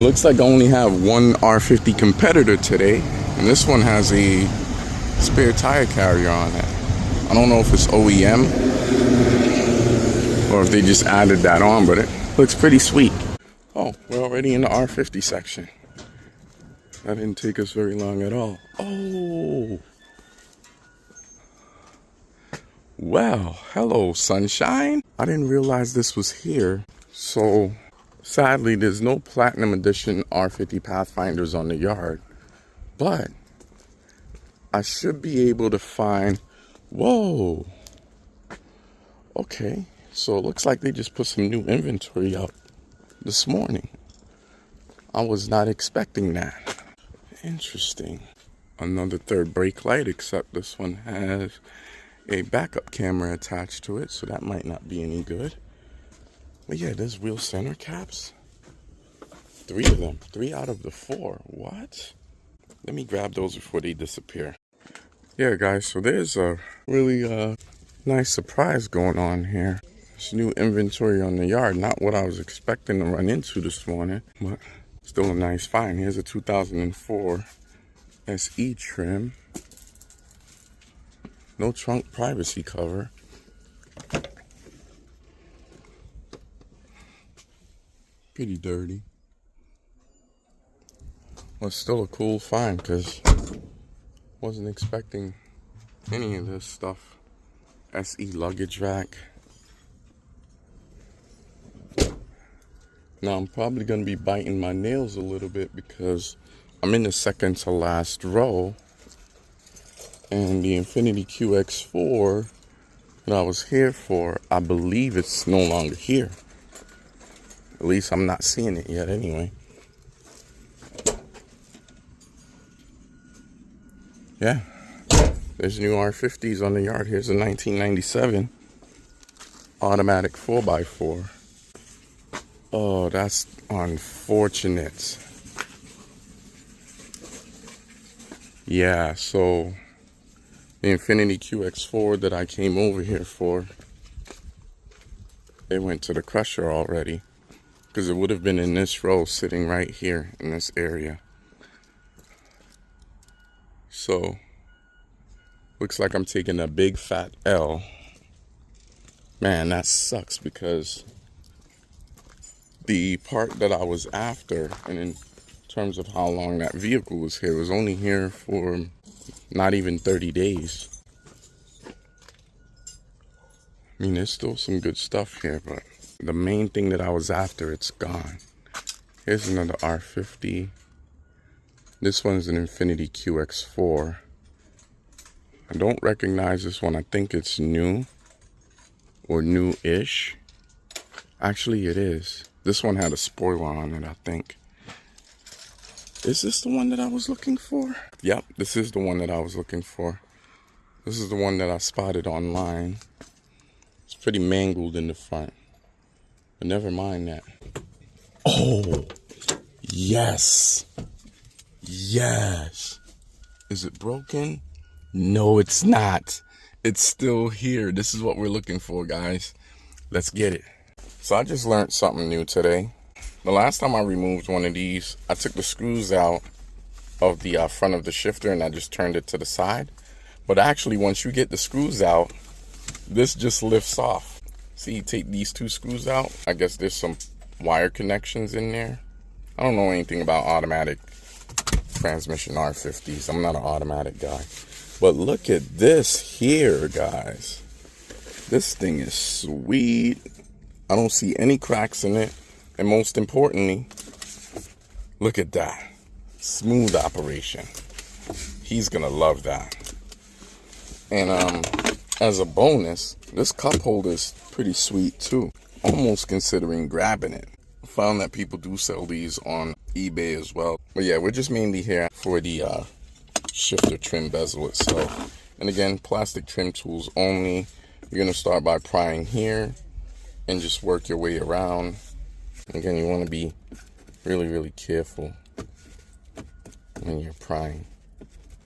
Looks like I only have one R50 competitor today, and this one has a spare tire carrier on it. I don't know if it's OEM or if they just added that on, but it looks pretty sweet. Oh, we're already in the R50 section. That didn't take us very long at all. Oh, well, hello sunshine. I didn't realize this was here. So sadly, there's no Platinum Edition R50 Pathfinders on the yard, but I should be able to find, whoa, okay, so it looks like they just put some new inventory out this morning. I was not expecting that. Interesting. Another third brake light, except this one has a backup camera attached to it, so that might not be any good. But yeah, there's wheel center caps. 3 of them. 3 out of the 4. What? Let me grab those before they disappear. Yeah, guys, so there's a really nice surprise going on here. This new inventory on the yard. Not what I was expecting to run into this morning, but still a nice find. Here's a 2004 SE trim. No trunk privacy cover. Pretty dirty. But still a cool find because wasn't expecting any of this stuff. SE luggage rack. Now I'm probably going to be biting my nails a little bit because I'm in the second to last row. And the Infiniti QX4 that I was here for, I believe it's no longer here. At least I'm not seeing it yet anyway. Yeah, there's new R50s on the yard. Here's a 1997 automatic 4x4. Oh, that's unfortunate. Yeah, so the Infiniti QX4 that I came over here for, they went to the crusher already. Because it would have been in this row, sitting right here in this area. So, looks like I'm taking a big fat L. Man, that sucks because the part that I was after, and in terms of how long that vehicle was here, was only here for not even 30 days. I mean, there's still some good stuff here, but the main thing that I was after, it's gone. Here's another R50. This one's an Infiniti QX4. I don't recognize this one. I think it's new or new-ish. Actually, it is. This one had a spoiler on it, I think. Is this the one that I was looking for? Yep, this is the one that I was looking for. This is the one that I spotted online. It's pretty mangled in the front. But never mind that. Oh, yes. Yes. Is it broken? No, it's not. It's still here. This is what we're looking for, guys. Let's get it. So I just learned something new today. The last time I removed one of these, I took the screws out of the front of the shifter and I just turned it to the side. But actually, once you get the screws out, this just lifts off. See, you take these 2 screws out. I guess there's some wire connections in there. I don't know anything about automatic transmission R50s. I'm not an automatic guy. But look at this here, guys. This thing is sweet. I don't see any cracks in it. And most importantly, look at that. Smooth operation. He's gonna love that. And as a bonus, this cup holder is pretty sweet too. Almost considering grabbing it. I found that people do sell these on eBay as well. But yeah, we're just mainly here for the shifter trim bezel itself. And again, plastic trim tools only. You're gonna start by prying here and just work your way around. Again, you want to be really, really careful when you're prying,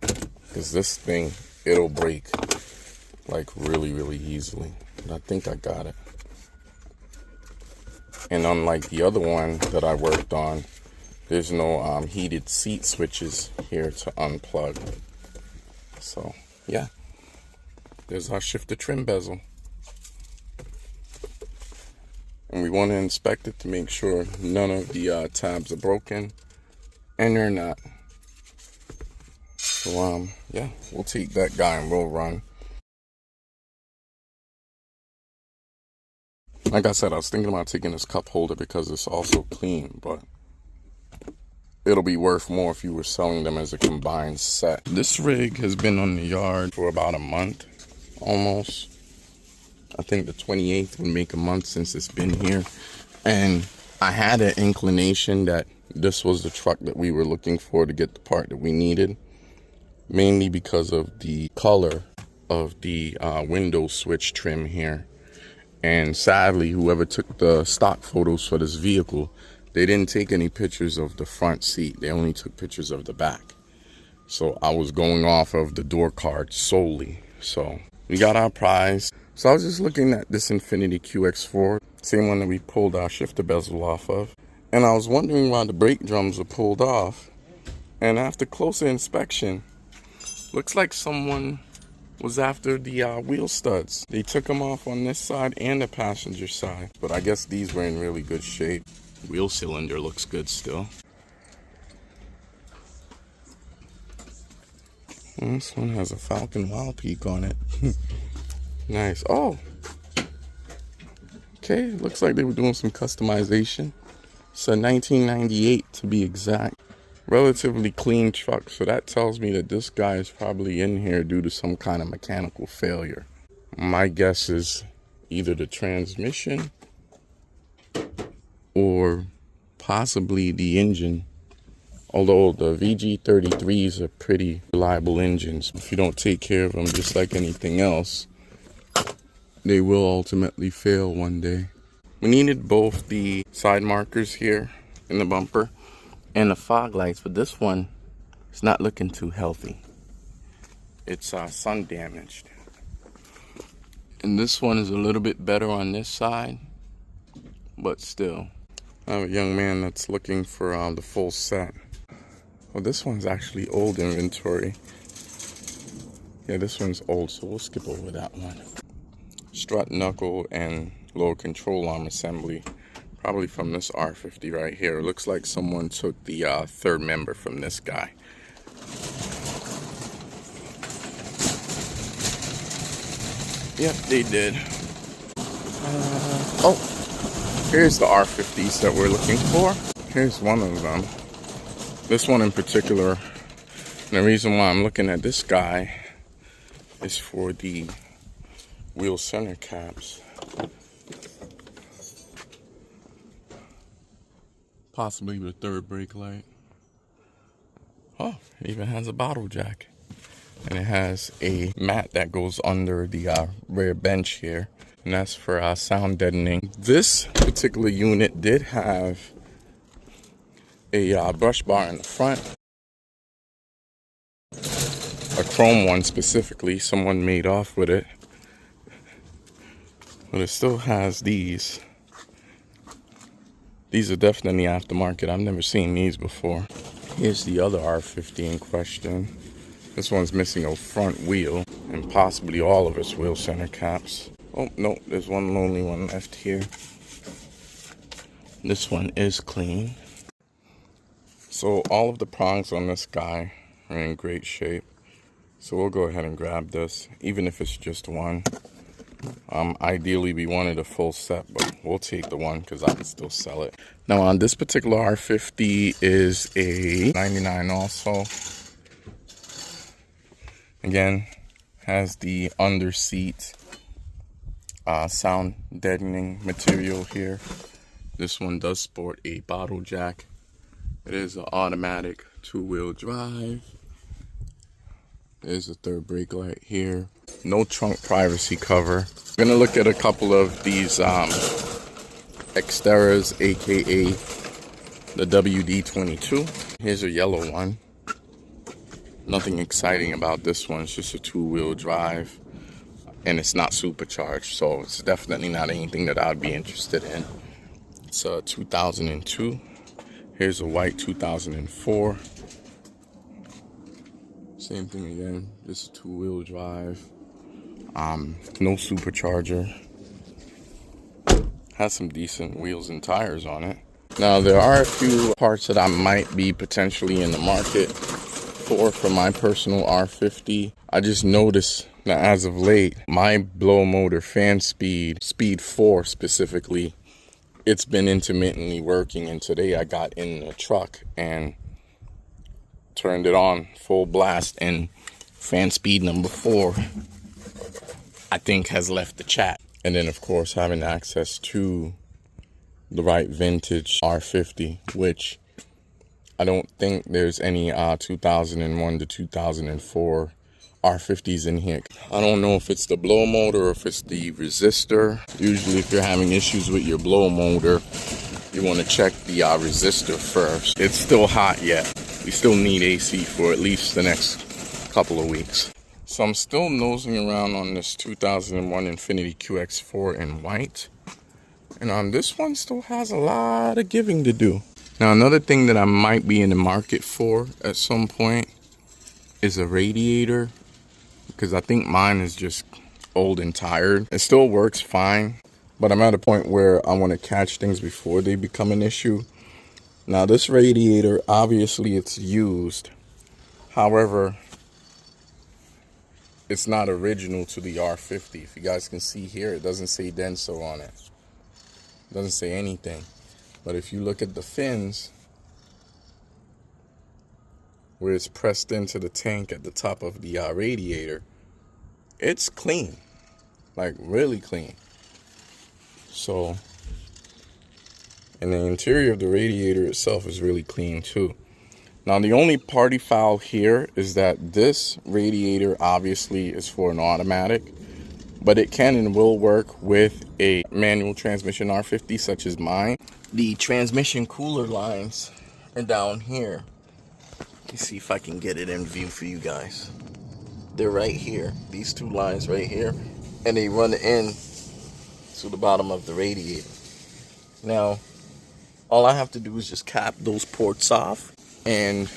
because this thing, it'll break like really, really easily. But I think I got it. And unlike the other one that I worked on, There's no heated seat switches here to unplug. So yeah, there's our shifter trim bezel. And we want to inspect it to make sure none of the tabs are broken, and they're not. So yeah, we'll take that guy and we'll run. Like I said, I was thinking about taking this cup holder because it's also clean, but it'll be worth more if you were selling them as a combined set. This rig has been on the yard for about a month, almost. I think the 28th would make a month since it's been here. And I had an inclination that this was the truck that we were looking for to get the part that we needed. Mainly because of the color of the window switch trim here. And sadly, whoever took the stock photos for this vehicle, they didn't take any pictures of the front seat. They only took pictures of the back. So I was going off of the door card solely. So we got our prize. So I was just looking at this Infiniti QX4, same one that we pulled our shifter bezel off of. And I was wondering why the brake drums were pulled off. And after closer inspection, looks like someone was after the wheel studs. They took them off on this side and the passenger side. But I guess these were in really good shape. Wheel cylinder looks good still. And this one has a Falcon Wild Peak on it. Nice. Oh, okay. Looks like they were doing some customization. It's a 1998 to be exact. Relatively clean truck, so that tells me that this guy is probably in here due to some kind of mechanical failure. My guess is either the transmission or possibly the engine. Although the VG33s are pretty reliable engines. If you don't take care of them, just like anything else, they will ultimately fail one day. We needed both the side markers here in the bumper and the fog lights, but this one is not looking too healthy. It's sun damaged. And this one is a little bit better on this side, but still. I have a young man that's looking for the full set. Well, this one's actually old inventory. Yeah, this one's old, so we'll skip over that one. Strut knuckle and lower control arm assembly. Probably from this R50 right here. It looks like someone took the third member from this guy. Yep, they did. Oh, here's the R50s that we're looking for. Here's one of them. This one in particular. And the reason why I'm looking at this guy is for the wheel center caps. Possibly the third brake light. Oh, it even has a bottle jack. And it has a mat that goes under the rear bench here. And that's for sound deadening. This particular unit did have a brush bar in the front. A chrome one specifically. Someone made off with it. But it still has these. These are definitely aftermarket. I've never seen these before. Here's the other R50 in question. This one's missing a front wheel and possibly all of its wheel center caps. Oh, no, there's one lonely one left here. This one is clean. So all of the prongs on this guy are in great shape. So we'll go ahead and grab this, even if it's just one. Ideally, we wanted a full set, but we'll take the one because I can still sell it. Now, on this particular R50 is a 99 also. Again, has the under seat sound deadening material here. This one does sport a bottle jack. It is an automatic 2-wheel drive. There's a third brake light here. No trunk privacy cover. We're gonna look at a couple of these Xteras, aka the WD-22. Here's a yellow one. Nothing exciting about this one. It's just a 2-wheel drive, and it's not supercharged, so it's definitely not anything that I'd be interested in. It's a 2002 Here's a white 2004. Same thing again. This is 2-wheel drive. No supercharger. Has some decent wheels and tires on it. Now there are a few parts that I might be potentially in the market for my personal R50. I just noticed that as of late, my blow motor fan speed 4 specifically, it's been intermittently working, and today I got in the truck and turned it on full blast, and fan speed number 4 I think has left the chat. And then of course having access to the right vintage R50, which I don't think there's any 2001 to 2004 R50s in here. I don't know if it's the blow motor or if it's the resistor. Usually if you're having issues with your blow motor, you want to check the resistor first. It's still hot yet. We still need AC for at least the next couple of weeks. So I'm still nosing around on this 2001 Infiniti QX4 in white. And on this one still has a lot of giving to do. Now another thing that I might be in the market for at some point is a radiator, because I think mine is just old and tired. It still works fine, but I'm at a point where I want to catch things before they become an issue. Now this radiator, obviously it's used. However, it's not original to the R50. If you guys can see here, it doesn't say Denso on it. It doesn't say anything. But if you look at the fins, where it's pressed into the tank at the top of the radiator, it's clean, like really clean. So, and the interior of the radiator itself is really clean too. Now the only party foul here is that this radiator obviously is for an automatic, but it can and will work with a manual transmission R50 such as mine. The transmission cooler lines are down here. Let me see if I can get it in view for you guys. They're right here, these two lines right here, and they run in to the bottom of the radiator. Now, all I have to do is just cap those ports off, and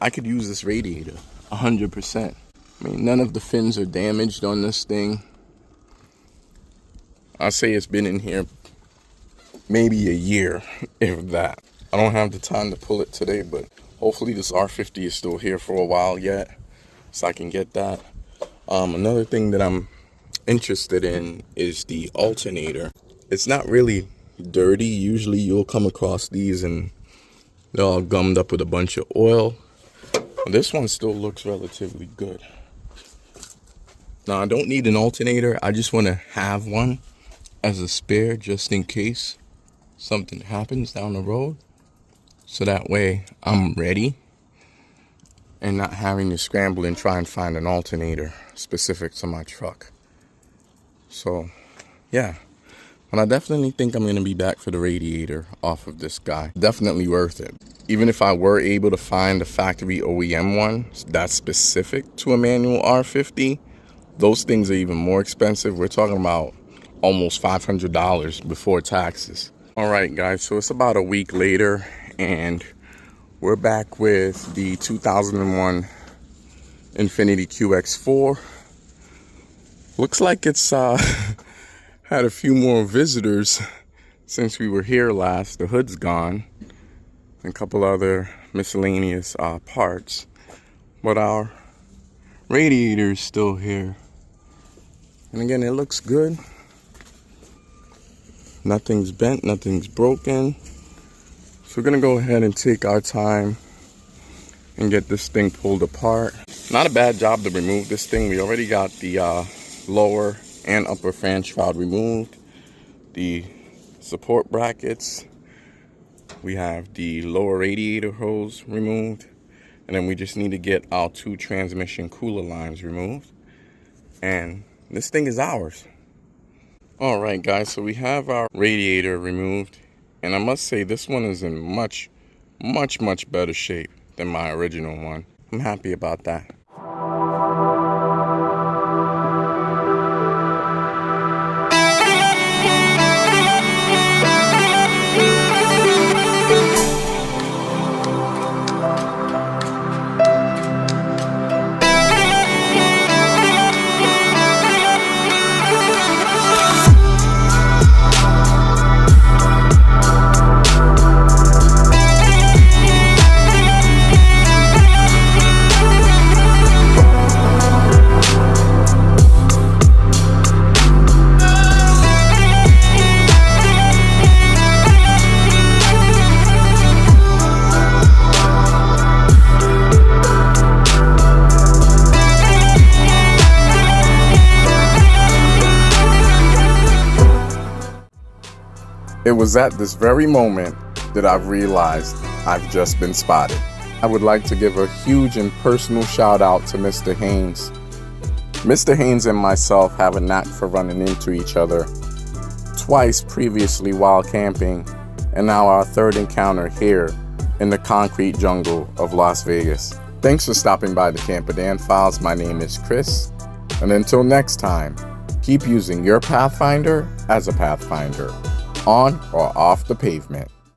I could use this radiator 100%. I mean, none of the fins are damaged on this thing. I'll say it's been in here maybe a year, if that. I don't have the time to pull it today, but hopefully this R50 is still here for a while yet, so I can get that. Another thing that I'm interested in is the alternator. It's not really dirty. Usually you'll come across these and they're all gummed up with a bunch of oil. This one still looks relatively good. Now I don't need an alternator. I just want to have one as a spare just in case something happens down the road. So that way I'm ready and not having to scramble and try and find an alternator specific to my truck. So yeah, but I definitely think I'm going to be back for the radiator off of this guy. Definitely worth it. Even if I were able to find a factory OEM one that's specific to a manual R50, those things are even more expensive. We're talking about almost $500 before taxes. All right, guys, so it's about a week later, and we're back with the 2001 Infiniti QX4. Looks like it's had a few more visitors since we were here last. The hood's gone, and a couple other miscellaneous parts, but our radiator is still here. And again, it looks good. Nothing's bent, nothing's broken. So we're gonna go ahead and take our time and get this thing pulled apart. Not a bad job to remove this thing. We already got the lower and upper fan shroud removed, the support brackets, we have the lower radiator hose removed, and then we just need to get our 2 transmission cooler lines removed, and this thing is ours. All right, guys, so we have our radiator removed, and I must say this one is in much better shape than my original one. I'm happy about that. It was at this very moment that I've realized I've just been spotted. I would like to give a huge and personal shout out to Mr. Haynes. Mr. Haynes and myself have a knack for running into each other twice previously while camping, and now our third encounter here in the concrete jungle of Las Vegas. Thanks for stopping by the Camper Dan Files. My name is Chris, and until next time, keep using your Pathfinder as a Pathfinder, on or off the pavement.